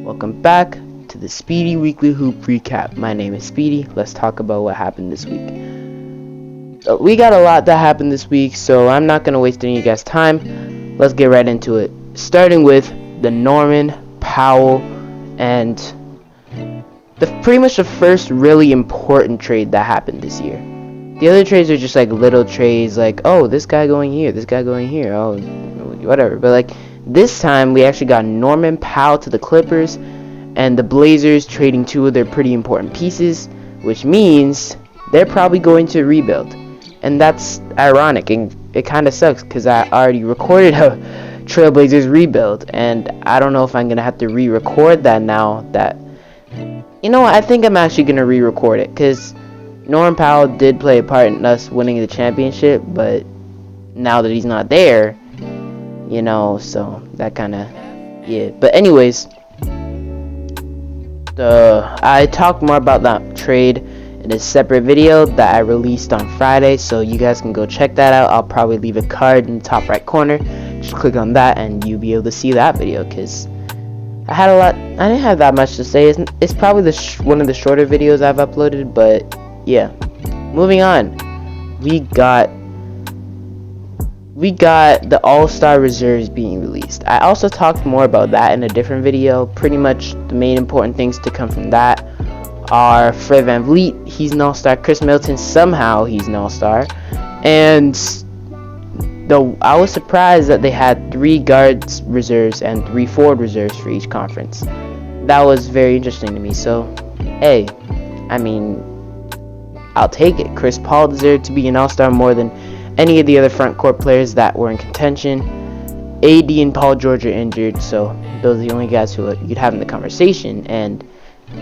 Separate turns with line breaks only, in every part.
Welcome back to the Speedy Weekly Hoop Recap. My name is Speedy. Let's talk about what happened this week. We got a lot that happened this week, so I'm not going to waste any of you guys' time. Let's get right into it. Starting with the Norman, Powell, and pretty much the first really important trade that happened this year. The other trades are just like little trades, like, oh, this guy going here, this guy going here, oh, whatever. But like this time, we actually got Norman Powell to the Clippers, and the Blazers trading two of their pretty important pieces, which means they're probably going to rebuild. And that's ironic, and it kind of sucks because I already recorded a Trailblazers rebuild, and I don't know if I'm going to have to re-record that now that, you know what, I think I'm actually going to re-record it, because Norman Powell did play a part in us winning the championship, but now that he's not there, you know, so that kind of, yeah. But anyways, I talked more about that trade in a separate video that I released on Friday, so you guys can go check that out. I'll probably leave a card in the top right corner. Just click on that and you'll be able to see that video, because I didn't have that much to say. It's probably one of the shorter videos I've uploaded, but yeah. Moving on, we got the All-Star reserves being released. I also talked more about that in a different video. Pretty much the main important things to come from that are Fred VanVleet, he's an All-Star. Chris Middleton, somehow he's an All-Star. And I was surprised that they had 3 guards reserves and 3 forward reserves for each conference. That was very interesting to me. So, hey, I mean, I'll take it. Chris Paul deserved to be an All-Star more than any of the other front court players that were in contention. AD and Paul George are injured, so those are the only guys who you'd have in the conversation, and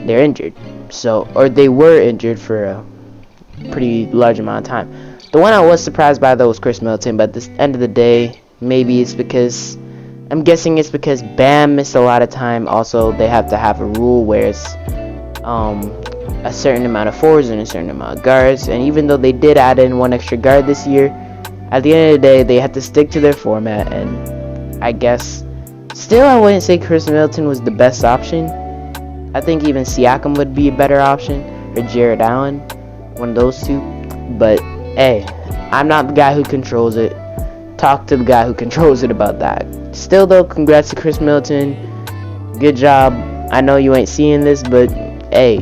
they're injured. So, or they were injured for a pretty large amount of time. The one I was surprised by, though, was Chris Middleton, but at the end of the day, maybe it's because, I'm guessing it's because Bam missed a lot of time. Also, they have to have a rule where it's a certain amount of forwards and a certain amount of guards, and even though they did add in 1 extra guard this year, at the end of the day, they had to stick to their format. And I guess still I wouldn't say Chris Middleton was the best option. I think even Siakam would be a better option, or Jared Allen, one of those two. But hey, I'm not the guy who controls it. Talk to the guy who controls it about that. Still though, congrats to Chris Middleton, good job. I know you ain't seeing this, but hey,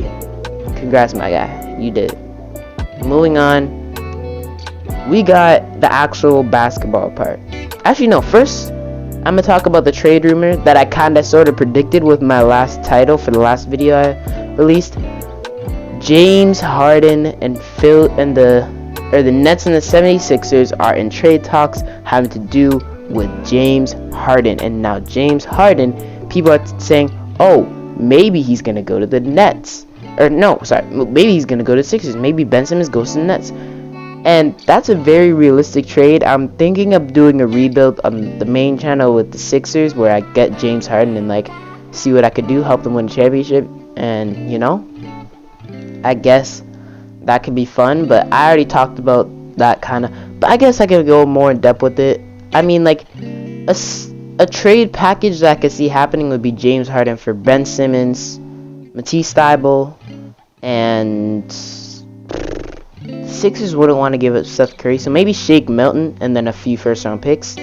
congrats, my guy. You did it. Moving on, we got the actual basketball part. Actually, no. First, I'm going to talk about the trade rumor that I kind of sort of predicted with my last title for the last video I released. James Harden and the Nets and the 76ers are in trade talks having to do with James Harden. And now James Harden, people are saying, oh, maybe he's going to go to the Nets. Or no, sorry, maybe he's going to go to the Sixers. Maybe Ben Simmons goes to the Nets. And that's a very realistic trade. I'm thinking of doing a rebuild on the main channel with the Sixers, where I get James Harden and like see what I could do, help them win a championship. And, you know, I guess that could be fun. But I already talked about that kind of. But I guess I could go more in depth with it. I mean, like, a trade package that I could see happening would be James Harden for Ben Simmons, Matisse Thybulle, and Sixers wouldn't want to give up Steph Curry, so maybe Shake Milton and then a few first-round picks,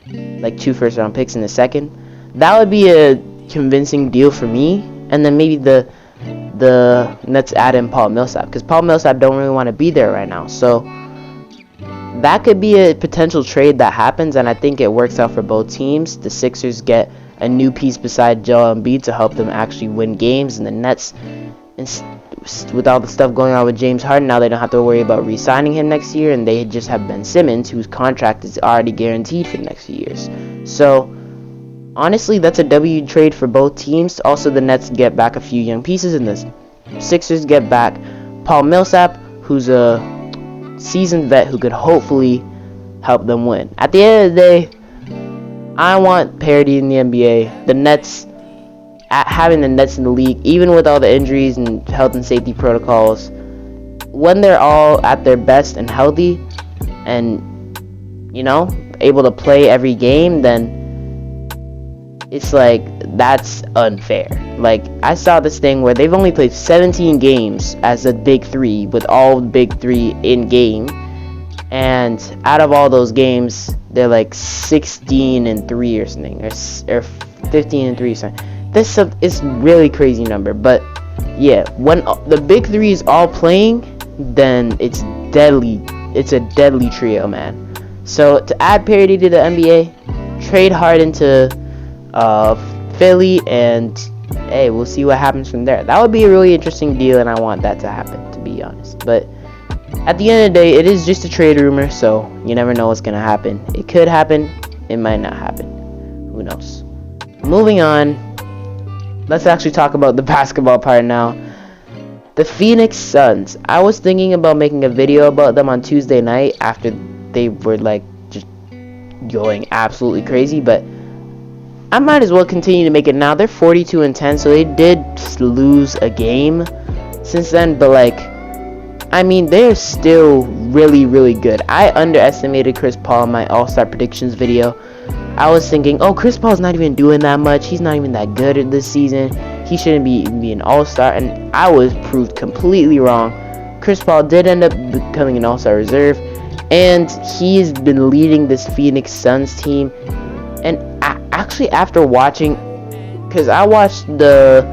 like 2 first-round picks in the second. That would be a convincing deal for me. And then maybe the Nets add in Paul Millsap, because Paul Millsap don't really want to be there right now. So that could be a potential trade that happens, and I think it works out for both teams. The Sixers get a new piece beside Joel Embiid to help them actually win games, and the Nets, with all the stuff going on with James Harden, now they don't have to worry about re-signing him next year, and they just have Ben Simmons, whose contract is already guaranteed for the next few years. So honestly, that's a W trade for both teams. Also, the Nets get back a few young pieces, and the Sixers get back Paul Millsap, who's a seasoned vet who could hopefully help them win. At the end of the day, I want parity in the NBA. The Nets, having the Nets in the league, even with all the injuries and health and safety protocols, when they're all at their best and healthy and, you know, able to play every game, then it's like that's unfair. Like, I saw this thing where they've only played 17 games as a big three, with all big three in game, and out of all those games, they're like 16-3 or something, or 15-3 or something. This is really crazy number, but yeah, when the big three is all playing, then it's deadly. It's a deadly trio, man. So to add parity to the NBA, trade Harden to Philly, and hey, we'll see what happens from there. That would be a really interesting deal, and I want that to happen, to be honest. But at the end of the day, it is just a trade rumor, so you never know what's gonna happen. It could happen, it might not happen. Who knows? Moving on, let's actually talk about the basketball part now. The Phoenix Suns. I was thinking about making a video about them on Tuesday night after they were like just going absolutely crazy, but I might as well continue to make it now. They're 42-10, so they did lose a game since then, but like, I mean, they're still really, really good. I underestimated Chris Paul in my All-Star predictions video. I was thinking, oh, Chris Paul's not even doing that much. He's not even that good at this season. He shouldn't be an All-Star, and I was proved completely wrong. Chris Paul did end up becoming an All-Star reserve, and he's been leading this Phoenix Suns team. And actually, after watching, because I watched the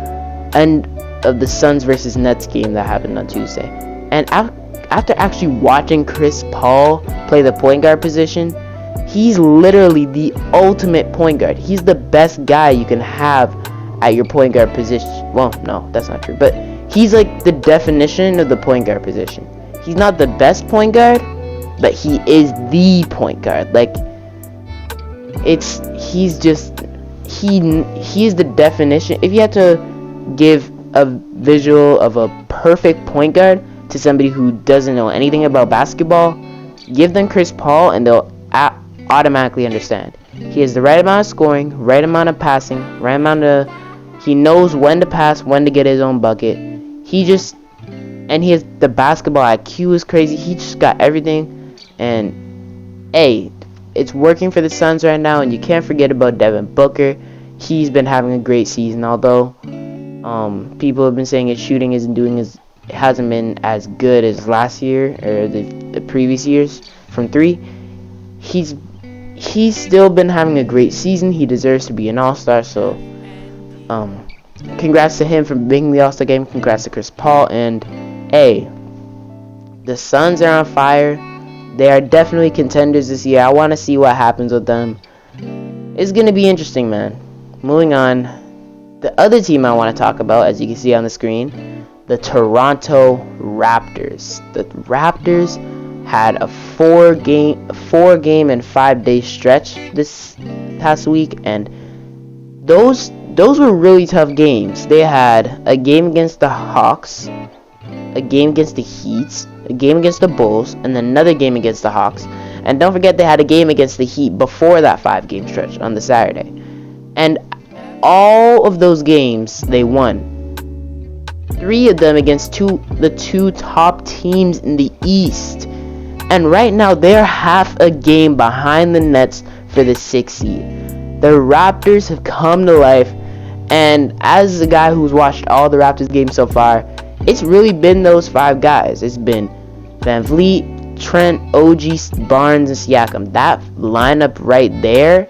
end of the Suns versus Nets game that happened on Tuesday, and after actually watching Chris Paul play the point guard position, he's literally the ultimate point guard. He's the best guy you can have at your point guard position. Well, no, that's not true, but he's like the definition of the point guard position. He's not the best point guard, but he is the point guard. Like, he's the definition. If you had to give a visual of a perfect point guard to somebody who doesn't know anything about basketball, give them Chris Paul and they'll automatically understand. He has the right amount of scoring, right amount of passing, right amount of, he knows when to pass, when to get his own bucket. And he has the basketball IQ is crazy. He just got everything, and hey, it's working for the Suns right now. And you can't forget about Devin Booker. He's been having a great season, although people have been saying his shooting hasn't been as good as last year or the previous years from three. He's still been having a great season. He deserves to be an All-Star, so congrats to him for being the All-Star game. Congrats to Chris Paul. And hey, the Suns are on fire. They are definitely contenders this year. I want to see what happens with them. It's going to be interesting, man. Moving on, the other team I want to talk about, as you can see on the screen, the Toronto Raptors. The Raptors had a 4-game and 5-day stretch this past week, and those were really tough games. They had a game against the Hawks, a game against the Heat, a game against the Bulls, and then another game against the Hawks. And don't forget, they had a game against the Heat before that 5-game stretch on the Saturday. And all of those games they won. 3 of them against the two top teams in the East. And right now, they're half a game behind the Nets for the 6th seed. The Raptors have come to life. And as a guy who's watched all the Raptors games so far, it's really been those 5 guys. It's been Vanvleet, Trent, OG, Barnes, and Siakam. That lineup right there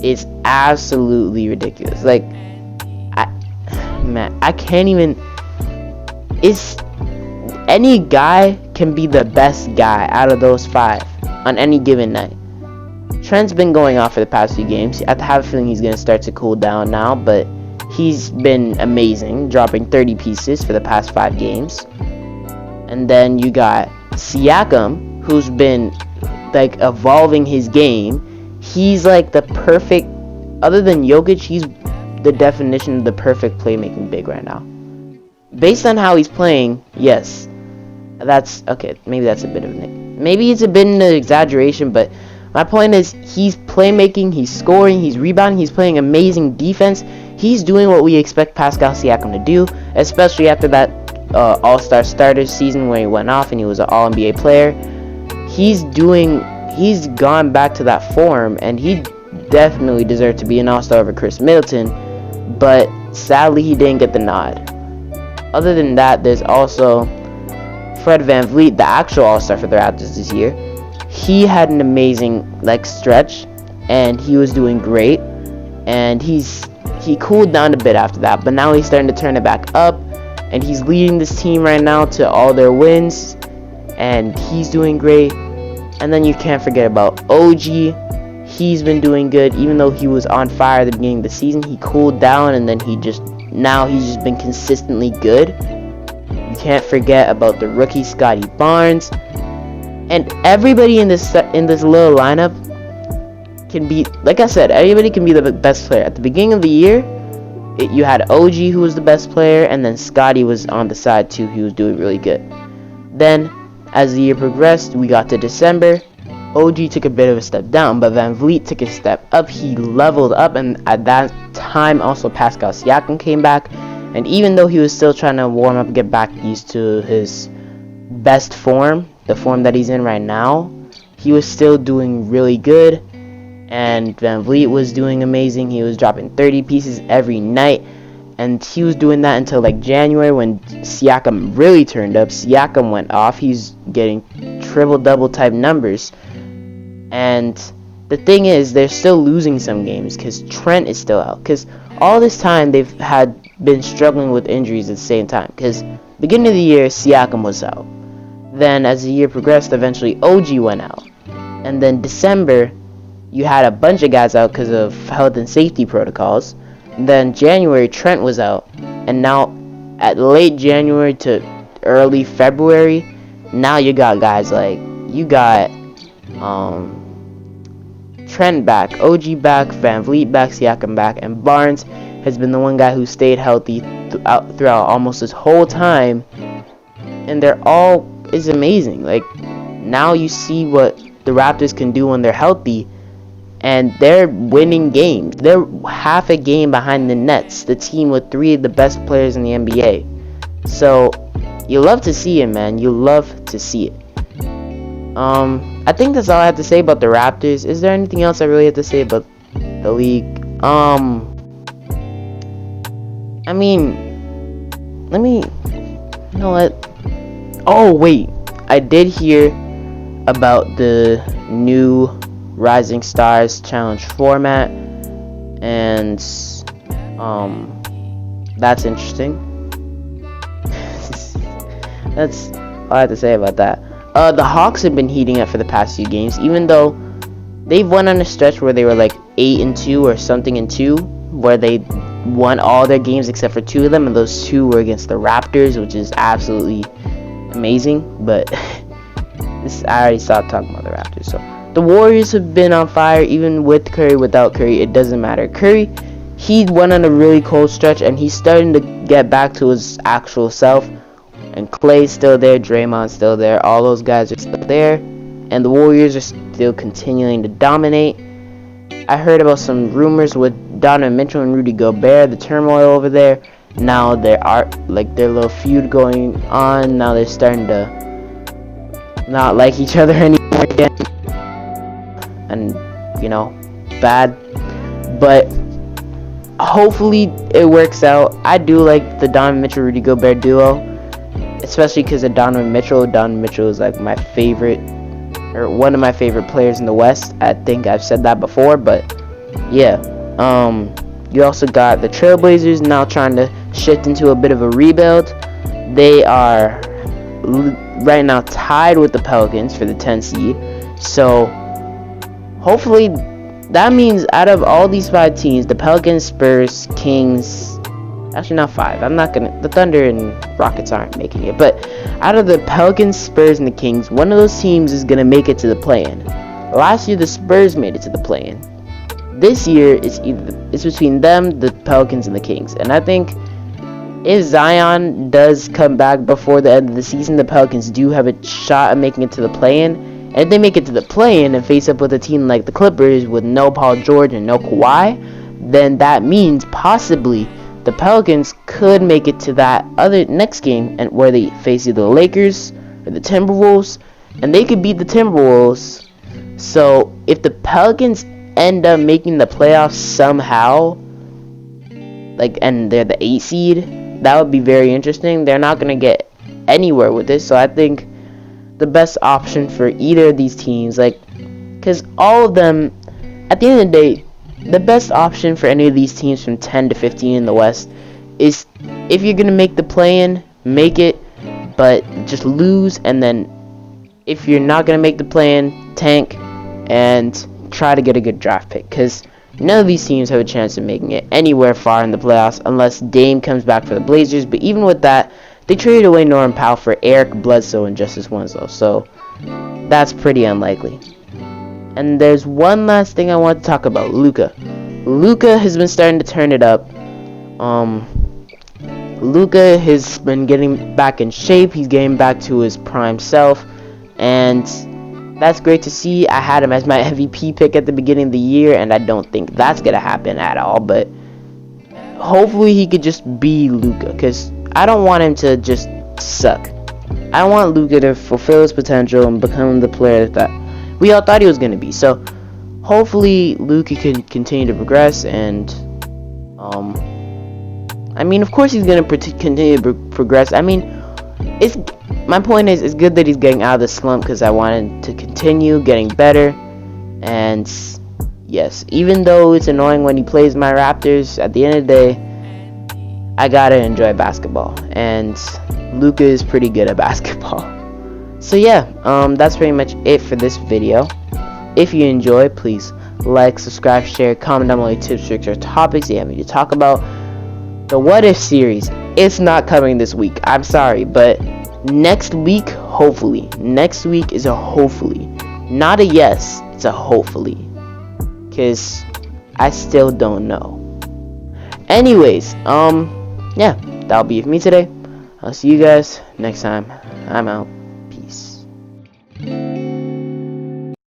is absolutely ridiculous. Like, I can't even. Any guy can be the best guy out of those 5 on any given night. Trent's been going off for the past few games. I have a feeling he's going to start to cool down now, but he's been amazing, dropping 30 pieces for the past 5 games. And then you got Siakam, who's been like evolving his game. He's like the perfect, other than Jokic, he's the definition of the perfect playmaking big right now. Based on how he's playing, yes, that's okay. Maybe that's a bit of maybe it's a bit of an exaggeration, but my point is, he's playmaking, he's scoring, he's rebounding, he's playing amazing defense. He's doing what we expect Pascal Siakam to do, especially after that All-Star starter season where he went off and he was an All-NBA player. He's gone back to that form, and he definitely deserved to be an All-Star over Chris Middleton. but sadly he didn't get the nod. Other than that, there's also Fred VanVleet, the actual all-star for the Raptors this year. He had an amazing stretch, and he was doing great, and he cooled down a bit after that, but now he's starting to turn it back up, and he's leading this team right now to all their wins, and he's doing great. And then you can't forget about OG. He's been doing good, even though he was on fire at the beginning of the season. He cooled down, and then he's just been consistently good. You can't forget about the rookie Scotty Barnes, and everybody in this little lineup can be, like I said, everybody can be the best player. At the beginning of the year, you had OG who was the best player, and then Scotty was on the side too. He was doing really good. Then, as the year progressed, we got to December. OG took a bit of a step down, but VanVleet took a step up. He leveled up, and at that time, also Pascal Siakam came back. And even though he was still trying to warm up, get back used to his best form, the form that he's in right now, he was still doing really good. And VanVleet was doing amazing. He was dropping 30 pieces every night, and he was doing that until January, when Siakam really turned up. Siakam went off. He's getting triple-double type numbers. And the thing is, they're still losing some games because Trent is still out. Because all this time, they've been struggling with injuries at the same time. Because beginning of the year, Siakam was out. Then as the year progressed, eventually OG went out. And then December, you had a bunch of guys out because of health and safety protocols. And then January, Trent was out. And now at late January to early February, now you got guys Trent back, OG back, VanVleet back, Siakam back, and Barnes has been the one guy who stayed healthy throughout almost this whole time, and is amazing. Now you see what the Raptors can do when they're healthy, and they're winning games. They're half a game behind the Nets, the team with 3 of the best players in the NBA. So you love to see it, man. You love to see it. I think that's all I have to say about the Raptors. Is there anything else I really have to say about the league? I mean, you know what? Oh, wait. I did hear about the new Rising Stars Challenge format, and that's interesting. That's all I have to say about that. The Hawks have been heating up for the past few games, even though they've won on a stretch where they were 8-2 or something and 2, where they won all their games except for 2 of them, and those 2 were against the Raptors, which is absolutely amazing. But I already stopped talking about the Raptors. So the Warriors have been on fire, even with Curry, without Curry, it doesn't matter. Curry, he went on a really cold stretch, and he's starting to get back to his actual self. And Clay's still there, Draymond's still there, all those guys are still there, and the Warriors are still continuing to dominate. I heard about some rumors with Donovan Mitchell and Rudy Gobert, the turmoil over there. Now there are their little feud going on. Now they're starting to not like each other anymore again, and bad. But hopefully it works out. I do like the Donovan Mitchell Rudy Gobert duo, especially because of Donovan Mitchell. Donovan Mitchell is my favorite, or one of my favorite players in the West. I think I've said that before, but yeah. You also got the Trailblazers now trying to shift into a bit of a rebuild. They are right now tied with the Pelicans for the 10th seed. So hopefully that means out of all these 5 teams, the Pelicans, Spurs, Kings, actually not 5. The Thunder and Rockets aren't making it. But out of the Pelicans, Spurs, and the Kings, one of those teams is going to make it to the play-in. Last year, the Spurs made it to the play-in. This year, it's between them, the Pelicans, and the Kings. And I think if Zion does come back before the end of the season, the Pelicans do have a shot at making it to the play-in. And if they make it to the play-in and face up with a team like the Clippers with no Paul George and no Kawhi, then that means possibly the Pelicans could make it to that other next game, and where they face either the Lakers or the Timberwolves, and they could beat the Timberwolves. So if the Pelicans end up making the playoffs somehow, like, and they're the 8 seed, that would be very interesting. They're not going to get anywhere with this, so I think the best option for either of these teams, like, because all of them, at the end of the day, the best option for any of these teams from 10 to 15 in the West is, if you're going to make the play-in, make it, but just lose, and then if you're not going to make the play-in, tank, and try to get a good draft pick, because none of these teams have a chance of making it anywhere far in the playoffs unless Dame comes back for the Blazers. But even with that, they traded away Norman Powell for Eric Bledsoe and Justice Winslow, so that's pretty unlikely. And there's one last thing I want to talk about, Luka. Luka has been starting to turn it up. Luka has been getting back in shape. He's getting back to his prime self, and that's great to see. I had him as my MVP pick at the beginning of the year, and I don't think that's gonna happen at all. But hopefully he could just be Luka, because I don't want him to just suck. I want Luka to fulfill his potential and become the player that we all thought he was gonna be. So hopefully Luka can continue to progress, and I mean, of course he's gonna continue to progress. I mean, my point is, it's good that he's getting out of the slump, because I want him to continue getting better. And yes, even though it's annoying when he plays my Raptors, at the end of the day, I gotta enjoy basketball, and Luka is pretty good at basketball. So yeah, that's pretty much it for this video. If you enjoy, please like, subscribe, share, comment down below your tips, tricks, or topics you have me to talk about. The What If series, it's not coming this week. I'm sorry, but next week, hopefully. Next week is a hopefully. Not a yes, it's a hopefully. Because I still don't know. Anyways, yeah, that'll be it for me today. I'll see you guys next time. I'm out.